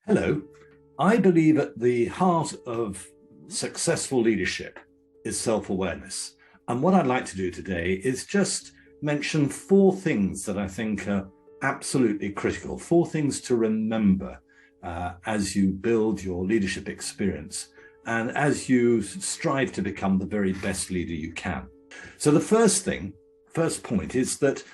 Hello. I believe at the heart of successful leadership is self-awareness. And what I'd like to do today is just mention four things that I think are absolutely critical, four things to remember as you build your leadership experience and as you strive to become the very best leader you can. So the first point is that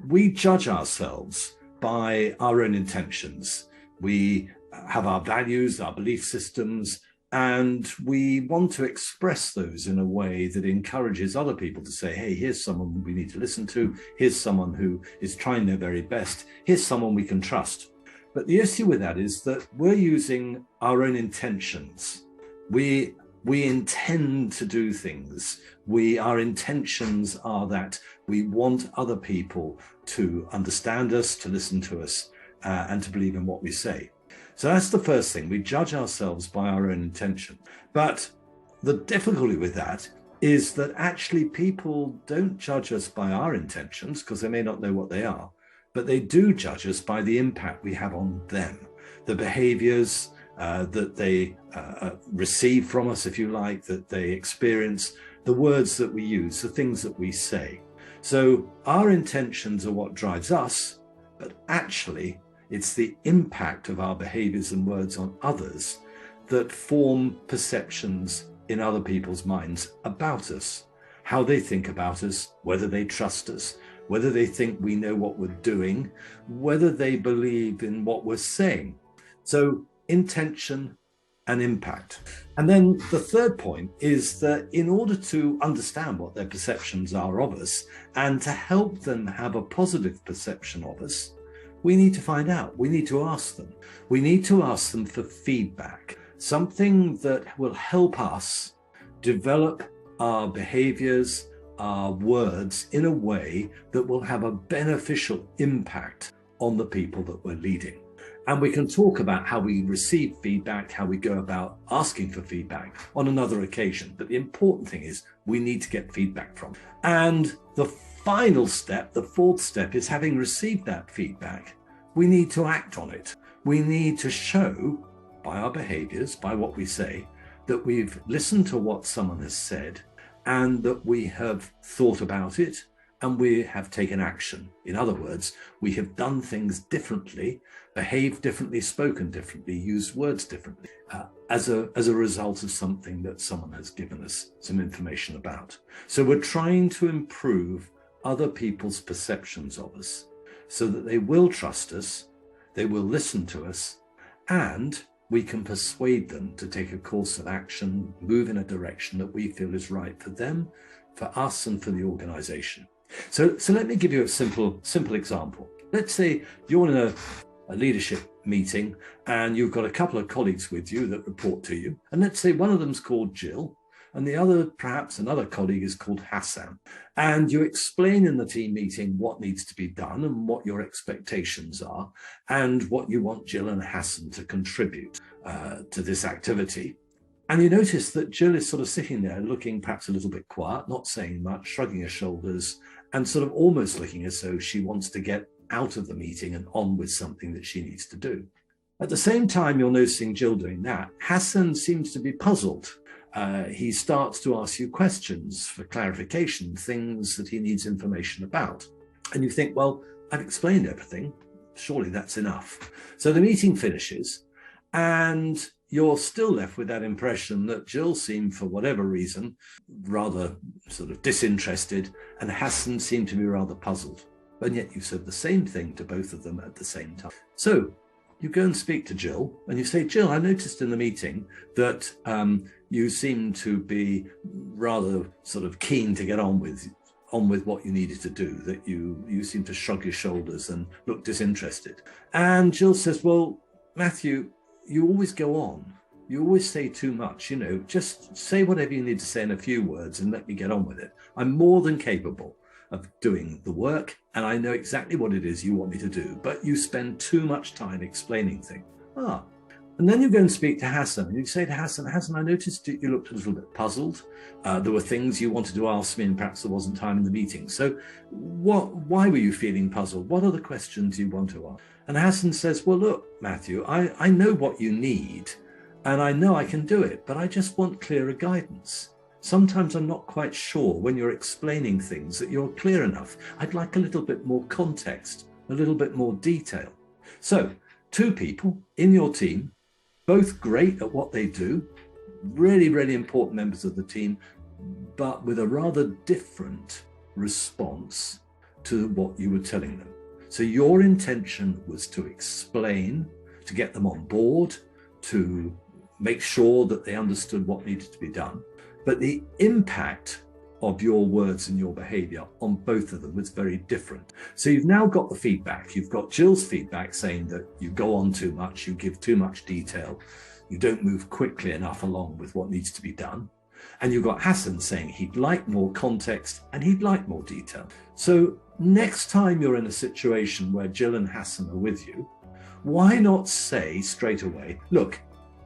we judge ourselves by our own intentions. We have our values, our belief systems, and we want to express those in a way that encourages other people to say, hey, here's someone we need to listen to. Here's someone who is trying their very best. Here's someone we can trust. But the issue with that is that we're using our own intentions. We intend to do things. Our intentions are that we want other people to understand us, to listen to us, and to believe in what we say. So that's the first thing. We judge ourselves by our own intention. But the difficulty with that is that actually people don't judge us by our intentions because they may not know what they are, but they do judge us by the impact we have on them, the behaviors that they receive from us, if you like, that they experience, the words that we use, the things that we say. So our intentions are what drives us, but actually it's the impact of our behaviors and words on others that form perceptions in other people's minds about us, how they think about us, whether they trust us, whether they think we know what we're doing, whether they believe in what we're saying. So intention and impact. And then the third point is that in order to understand what their perceptions are of us and to help them have a positive perception of us, we need to find out. We need to ask them. We need to ask them for feedback, something that will help us develop our behaviors, our words in a way that will have a beneficial impact on the people that we're leading. And we can talk about how we receive feedback, how we go about asking for feedback on another occasion. But the important thing is we need to get feedback from. And the final step, the fourth step, is having received that feedback, we need to act on it. We need to show by our behaviors, by what we say, that we've listened to what someone has said and that we have thought about it and we have taken action. In other words, we have done things differently, behaved differently, spoken differently, used words differently as a result of something that someone has given us some information about. So we're trying to improve other people's perceptions of us so that they will trust us, they will listen to us, and we can persuade them to take a course of action, move in a direction that we feel is right for them, for us, and for the organization. So let me give you a simple example. Let's say you're in a leadership meeting and you've got a couple of colleagues with you that report to you. And let's say one of them's called Jill and the other, perhaps another colleague, is called Hassan. And you explain in the team meeting what needs to be done and what your expectations are and what you want Jill and Hassan to contribute to this activity. And you notice that Jill is sort of sitting there looking perhaps a little bit quiet, not saying much, shrugging her shoulders, and sort of almost looking as though she wants to get out of the meeting and on with something that she needs to do. At the same time you're noticing Jill doing that, Hassan seems to be puzzled. He starts to ask you questions for clarification, things that he needs information about. And you think, well, I've explained everything. Surely that's enough. So the meeting finishes and you're still left with that impression that Jill seemed, for whatever reason, rather sort of disinterested, and Hassan seemed to be rather puzzled. And yet you said the same thing to both of them at the same time. So you go and speak to Jill and you say, Jill, I noticed in the meeting that you seem to be rather sort of keen to get on with what you needed to do, that you seem to shrug your shoulders and look disinterested. And Jill says, well, Matthew, you always go on. You always say too much, just say whatever you need to say in a few words and let me get on with it. I'm more than capable of doing the work and I know exactly what it is you want me to do, but you spend too much time explaining things. And then you go and speak to Hassan, and you say to Hassan, Hassan, I noticed that you looked a little bit puzzled. There were things you wanted to ask me, and perhaps there wasn't time in the meeting. So why were you feeling puzzled? What are the questions you want to ask? And Hassan says, well, look, Matthew, I know what you need, and I know I can do it, but I just want clearer guidance. Sometimes I'm not quite sure when you're explaining things that you're clear enough. I'd like a little bit more context, a little bit more detail. So 2 people in your team, both great at what they do, really, really important members of the team, but with a rather different response to what you were telling them. So your intention was to explain, to get them on board, to make sure that they understood what needed to be done. But the impact of your words and your behavior on both of them was very different. So you've now got the feedback. You've got Jill's feedback saying that you go on too much, you give too much detail, you don't move quickly enough along with what needs to be done. And you've got Hassan saying he'd like more context and he'd like more detail. So next time you're in a situation where Jill and Hassan are with you, why not say straight away, look,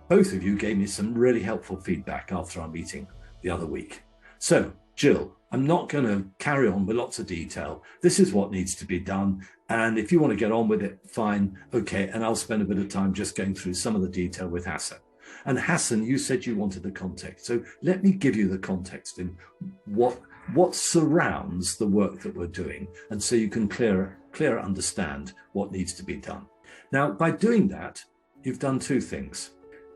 both of you gave me some really helpful feedback after our meeting the other week. So Jill, I'm not going to carry on with lots of detail. This is what needs to be done. And if you want to get on with it, fine. Okay. And I'll spend a bit of time just going through some of the detail with Hassan. And Hassan, you said you wanted the context. So let me give you the context in what surrounds the work that we're doing. And so you can clearer understand what needs to be done. Now, by doing that, you've done 2 things.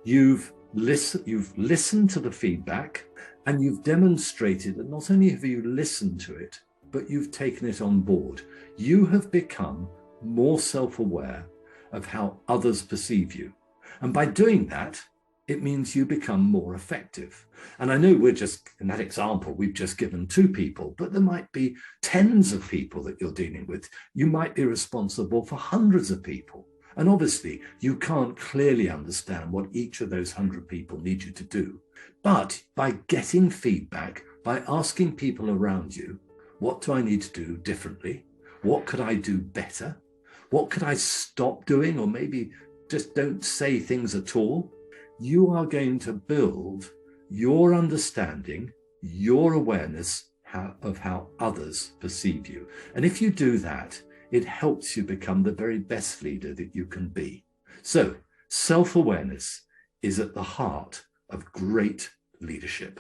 You've listened to the feedback, and you've demonstrated that not only have you listened to it, but you've taken it on board. You have become more self-aware of how others perceive you. And by doing that, it means you become more effective. And I know we're just, in that example, we've just given 2 people, but there might be tens of people that you're dealing with. You might be responsible for hundreds of people. And obviously, you can't clearly understand what each of those 100 people need you to do. But by getting feedback, by asking people around you, what do I need to do differently? What could I do better? What could I stop doing? Or maybe just don't say things at all. You are going to build your understanding, your awareness of how others perceive you. And if you do that, it helps you become the very best leader that you can be. So self-awareness is at the heart of great leadership.